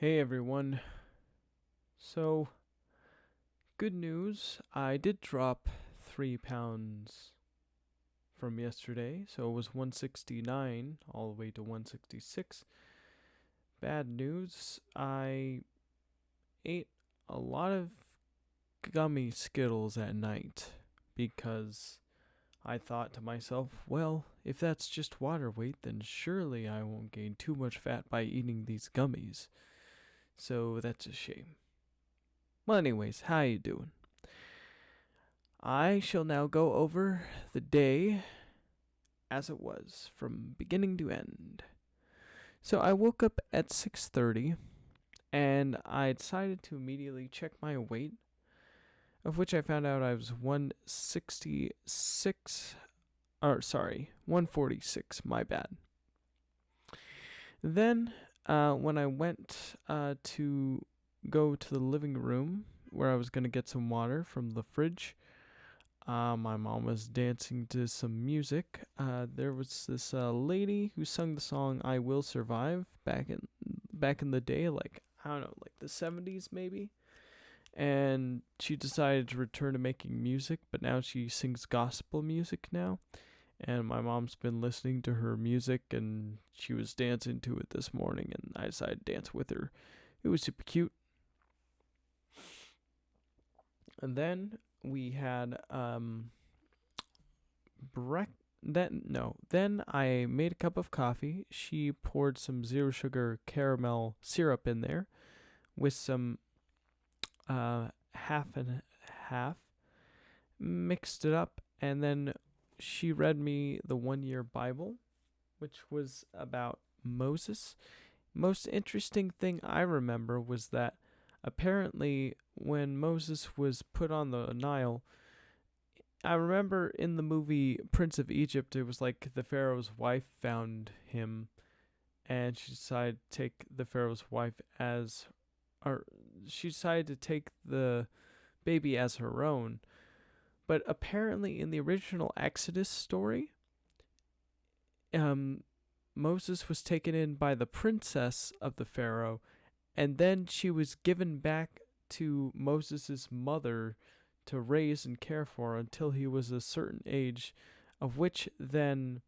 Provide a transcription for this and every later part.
Hey everyone. So, good news. I did drop 3 pounds from yesterday. So it was 169 all the way to 166. Bad news. I ate a lot of gummy Skittles at night because I thought to myself, well, if that's just water weight, then surely I won't gain too much fat by eating these gummies. So that's a shame. Well, anyways, how you doing? I shall now go over the day as it was from beginning to end. So I woke up at 6:30 and I decided to immediately check my weight, of which I found out I was 166 146, my bad. Then when I went to go to the living room where I was going to get some water from the fridge, my mom was dancing to some music. There was this lady who sung the song "I Will Survive" back in the day, like I don't know, like the 70s maybe. And she decided to return to making music, but now she sings gospel music now. And my mom's been listening to her music, and she was dancing to it this morning, and I decided to dance with her. It was super cute. And then we had then I made a cup of coffee. She poured some zero sugar caramel syrup in there with some half and half, mixed it up, and then she read me the 1 year Bible, which was about Moses. Most interesting thing I remember was that apparently when Moses was put on the Nile, I remember in the movie Prince of Egypt, it was like the Pharaoh's wife found him, and she decided to take the Pharaoh's wife as, or she decided to take the baby as her own. But apparently in the original Exodus story, Moses was taken in by the princess of the Pharaoh, and then she was given back to Moses' mother to raise and care for until he was a certain age, of which then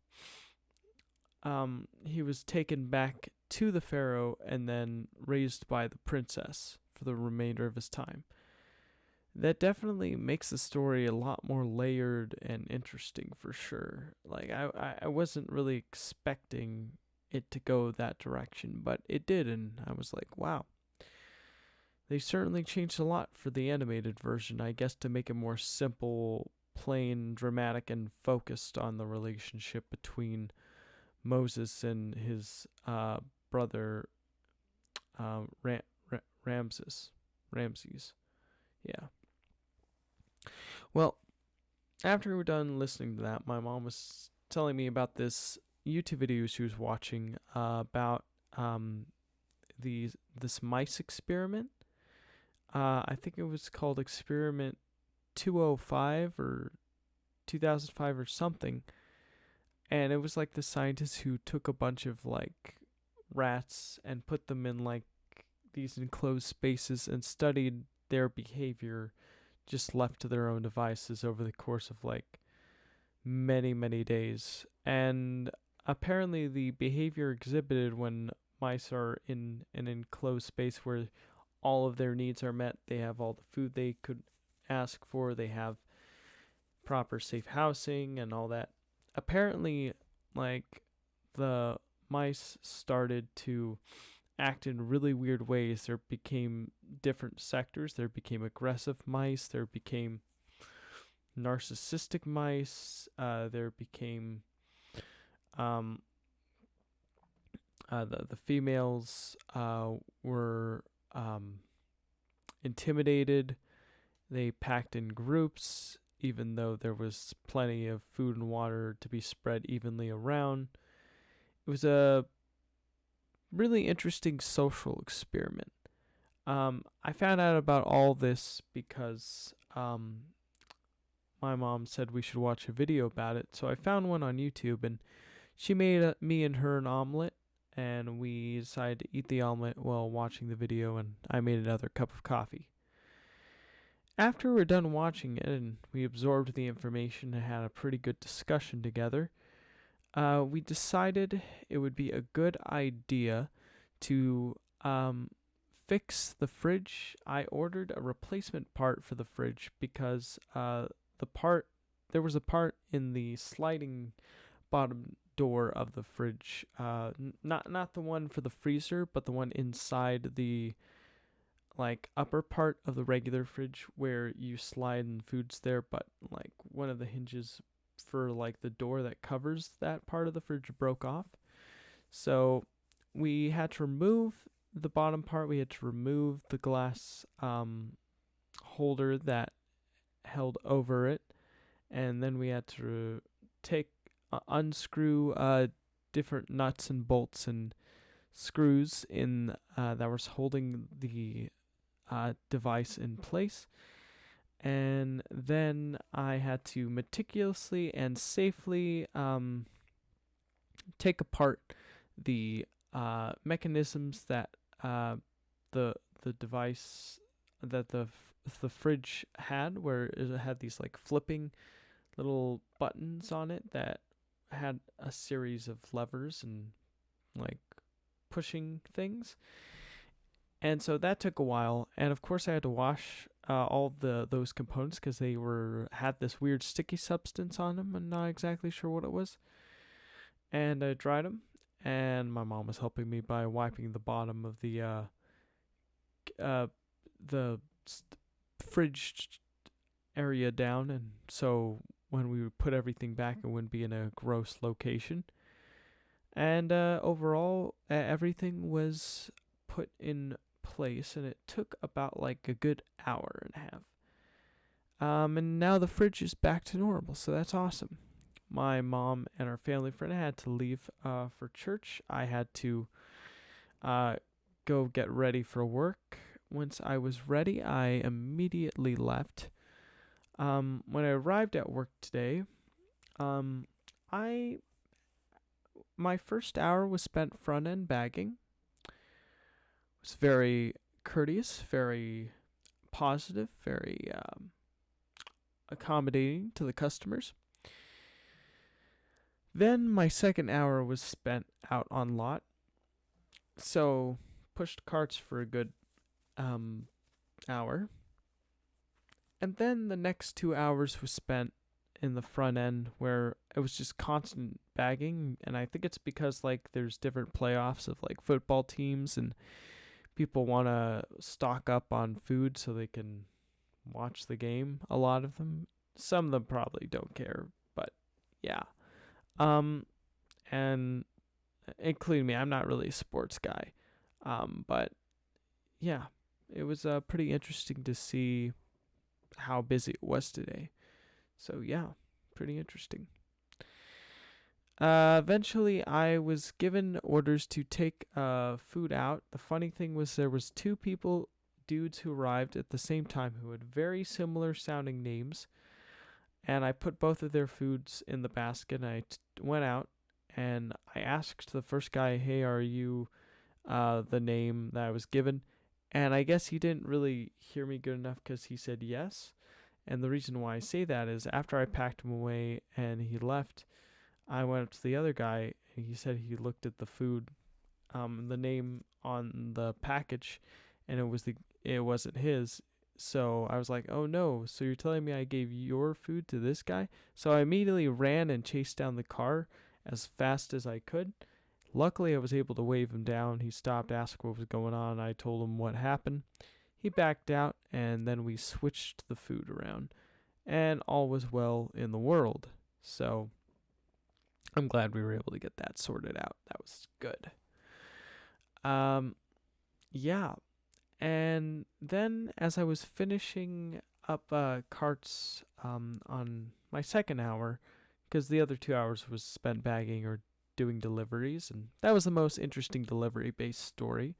he was taken back to the Pharaoh and then raised by the princess for the remainder of his time. That definitely makes the story a lot more layered and interesting for sure. Like I wasn't really expecting it to go that direction, but it did, and I was like, wow. They certainly changed a lot for the animated version, I guess, to make it more simple, plain, dramatic, and focused on the relationship between Moses and his brother Ramses. Yeah. Well, after we were done listening to that, my mom was telling me about this YouTube video she was watching about this mice experiment. I think it was called Experiment 205 or 2005 or something. And it was like the scientists who took a bunch of like rats and put them in like these enclosed spaces and studied their behavior just left to their own devices over the course of like many, many days. And apparently the behavior exhibited when mice are in an enclosed space where all of their needs are met, they have all the food they could ask for, they have proper safe housing and all that. Apparently, like, the mice started to act in really weird ways. There became different sectors. There became aggressive mice. There became narcissistic mice. There became the females were intimidated. They packed in groups, even though there was plenty of food and water to be spread evenly around. It was a really interesting social experiment. I found out about all this because my mom said we should watch a video about it. So I found one on YouTube, and she made me and her an omelet, and we decided to eat the omelet while watching the video, and I made another cup of coffee. After we were done watching it and we absorbed the information and had a pretty good discussion together, we decided it would be a good idea to fix the fridge. I ordered a replacement part for the fridge because there was a part in the sliding bottom door of the fridge, not the one for the freezer, but the one inside the like upper part of the regular fridge where you slide in foods there, but like one of the hinges for like the door that covers that part of the fridge broke off. So we had to remove the bottom part. We had to remove the glass holder that held over it, and then we had to unscrew different nuts and bolts and screws in that was holding the device in place. And then I had to meticulously and safely take apart the mechanisms that the device that the fridge had, where it had these like flipping little buttons on it that had a series of levers and like pushing things. And so that took a while, and of course I had to wash all those components because they had this weird sticky substance on them. I'm not exactly sure what it was. And I dried them, and my mom was helping me by wiping the bottom of the fridge area down, and so when we would put everything back, it wouldn't be in a gross location. And overall, everything was put in place, and it took about like a good hour and a half. And now the fridge is back to normal, so that's awesome. My mom and our family friend had to leave for church. I had to go get ready for work. Once I was ready, I immediately left. When I arrived at work today, my first hour was spent front end bagging. It was very courteous, very positive, very accommodating to the customers. Then my second hour was spent out on lot. So pushed carts for a good hour. And then the next 2 hours was spent in the front end where it was just constant bagging. And I think it's because like there's different playoffs of like football teams and people want to stock up on food so they can watch the game. A lot of them. Some of them probably don't care, but yeah. And including me, I'm not really a sports guy. But yeah, it was pretty interesting to see how busy it was today. So yeah, pretty interesting. Eventually, I was given orders to take food out. The funny thing was there was two dudes who arrived at the same time who had very similar sounding names. And I put both of their foods in the basket, and I went out, and I asked the first guy, hey, are you the name that I was given? And I guess he didn't really hear me good enough because he said yes. And the reason why I say that is after I packed him away and he left, I went up to the other guy, and he said he looked at the food, the name on the package, and it wasn't his. So I was like, oh no, so you're telling me I gave your food to this guy? So I immediately ran and chased down the car as fast as I could. Luckily, I was able to wave him down. He stopped, asked what was going on. I told him what happened. He backed out, and then we switched the food around, and all was well in the world. So I'm glad we were able to get that sorted out. That was good. Yeah. And then as I was finishing up carts on my second hour, because the other 2 hours was spent bagging or doing deliveries, and that was the most interesting delivery-based story.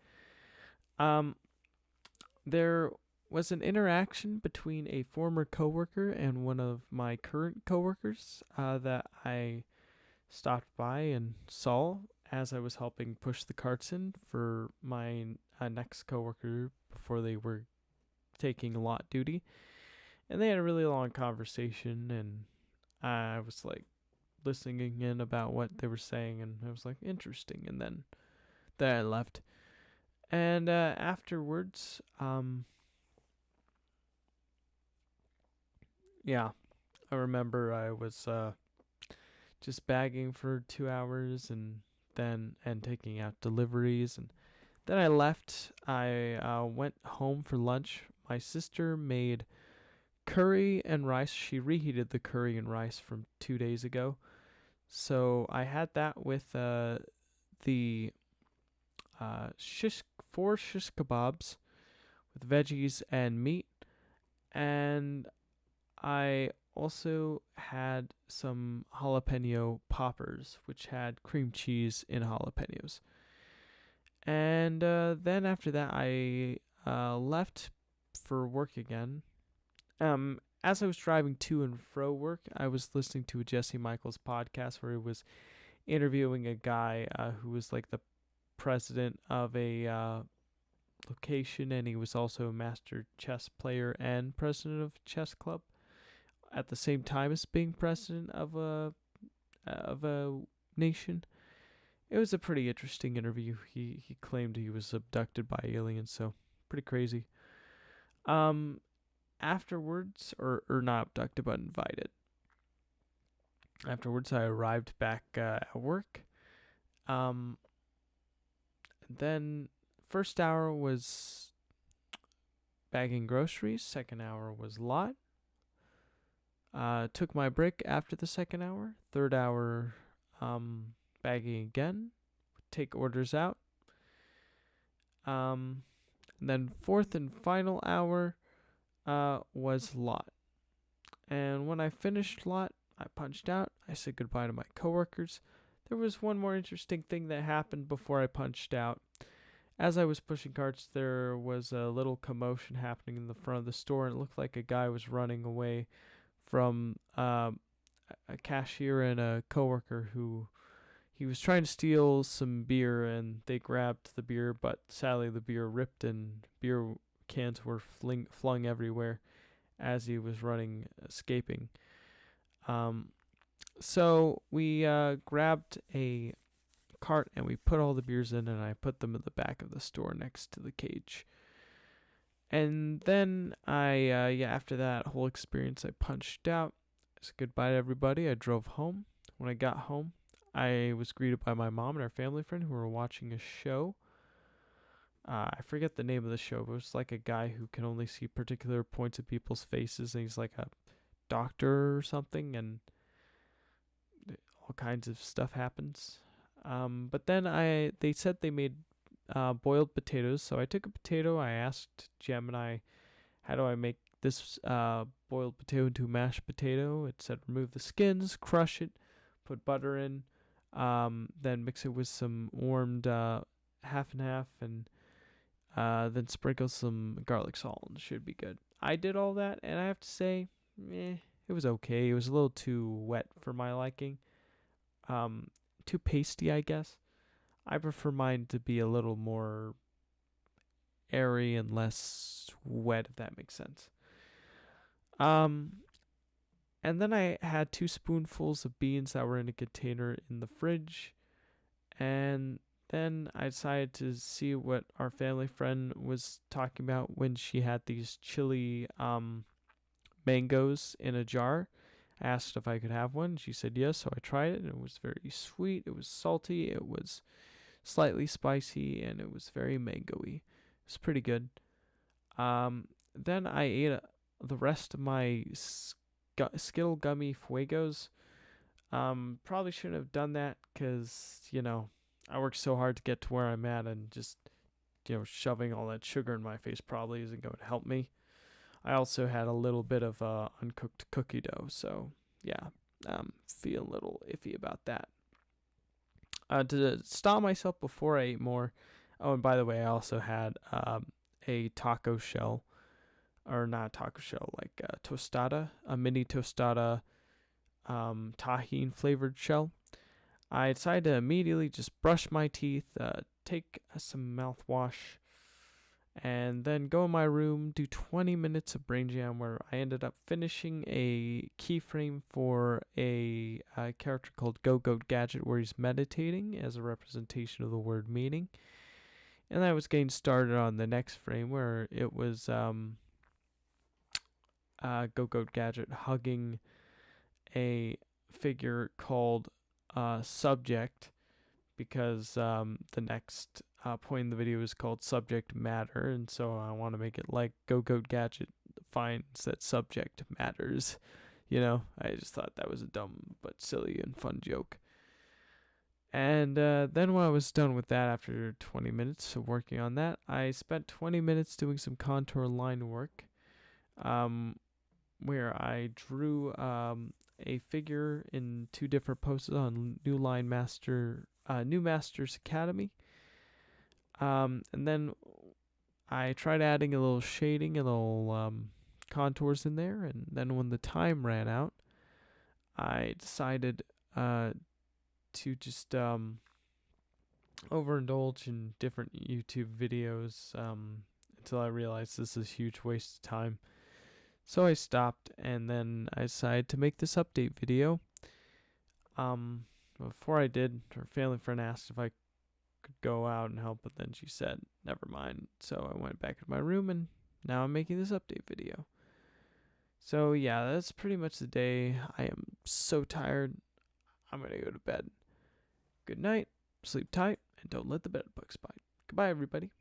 There was an interaction between a former coworker and one of my current coworkers that I stopped by and saw, as I was helping push the carts in for my next coworker before they were taking lot duty. And they had a really long conversation, and I was like listening in about what they were saying, and I was like, interesting. And then I left. And afterwards, yeah, I remember I was just bagging for 2 hours and taking out deliveries, and then I left. I went home for lunch. My sister made curry and rice. She reheated the curry and rice from 2 days ago, so I had that with the shish 4 shish kebabs with veggies and meat, and I also had some jalapeno poppers, which had cream cheese in jalapenos. And then after that, I left for work again. As I was driving to and fro work, I was listening to a Jesse Michaels podcast where he was interviewing a guy who was like the president of a location, and he was also a master chess player and president of a chess club at the same time as being president of a nation. It was a pretty interesting interview. He claimed he was abducted by aliens, so pretty crazy. Afterwards, or not abducted, but invited. Afterwards, I arrived back at work. Then first hour was bagging groceries. Second hour was lot. Took my break after the second hour. Third hour, bagging again. Take orders out. And then fourth and final hour was lot. And when I finished lot, I punched out. I said goodbye to my coworkers. There was one more interesting thing that happened before I punched out. As I was pushing carts, there was a little commotion happening in the front of the store, and it looked like a guy was running away from a cashier and a coworker who he was trying to steal some beer, and they grabbed the beer, but sadly the beer ripped and beer cans were flung everywhere as he was running, escaping. So we grabbed a cart and we put all the beers in, and I put them in the back of the store next to the cage. And then after that whole experience, I punched out. I said goodbye to everybody. I drove home. When I got home, I was greeted by my mom and our family friend who were watching a show. I forget the name of the show, but it was like a guy who can only see particular points of people's faces, and he's like a doctor or something, and all kinds of stuff happens. But then they said they made boiled potatoes, so I took a potato. I asked Gemini, how do I make this boiled potato into a mashed potato? It said remove the skins, crush it, put butter in, then mix it with some warmed half and half, and then sprinkle some garlic salt, and it should be good. I did all that, and I have to say, it was okay. It was a little too wet for my liking. Too pasty, I guess. I prefer mine to be a little more airy and less wet, if that makes sense. And then I had 2 spoonfuls of beans that were in a container in the fridge. And then I decided to see what our family friend was talking about when she had these chili mangoes in a jar. I asked if I could have one. She said yes, so I tried it, and it was very sweet. It was salty. It was slightly spicy, and it was very mango-y. It was pretty good. Then I ate the rest of my Skittle Gummy Fuegos. Probably shouldn't have done that because, I worked so hard to get to where I'm at, and just, shoving all that sugar in my face probably isn't going to help me. I also had a little bit of uncooked cookie dough, so yeah, feel a little iffy about that. To stop myself before I ate more, oh, and by the way, I also had a taco shell, or not a taco shell, like a tostada, a mini tostada, tahine flavored shell. I decided to immediately just brush my teeth, take some mouthwash, and then go in my room, do 20 minutes of Brain Jam, where I ended up finishing a keyframe for a character called Go Goat Gadget, where he's meditating as a representation of the word meaning. And I was getting started on the next frame, where it was Go Goat Gadget hugging a figure called Subject, because the next point in the video is called Subject Matter, and so I want to make it like Go Goat Gadget finds that subject matters. I just thought that was a dumb but silly and fun joke. And then when I was done with that, after 20 minutes of working on that, I spent 20 minutes doing some contour line work, where I drew a figure in 2 different poses on New Masters Academy. And then I tried adding a little shading, a little contours in there, and then when the time ran out, I decided to just overindulge in different YouTube videos until I realized this is a huge waste of time. So I stopped, and then I decided to make this update video. Before I did, her family friend asked if I could go out and help, but then she said, never mind. So I went back to my room, and now I'm making this update video. So yeah, that's pretty much the day. I am so tired. I'm going to go to bed. Good night, sleep tight, and don't let the bed bugs bite. Goodbye, everybody.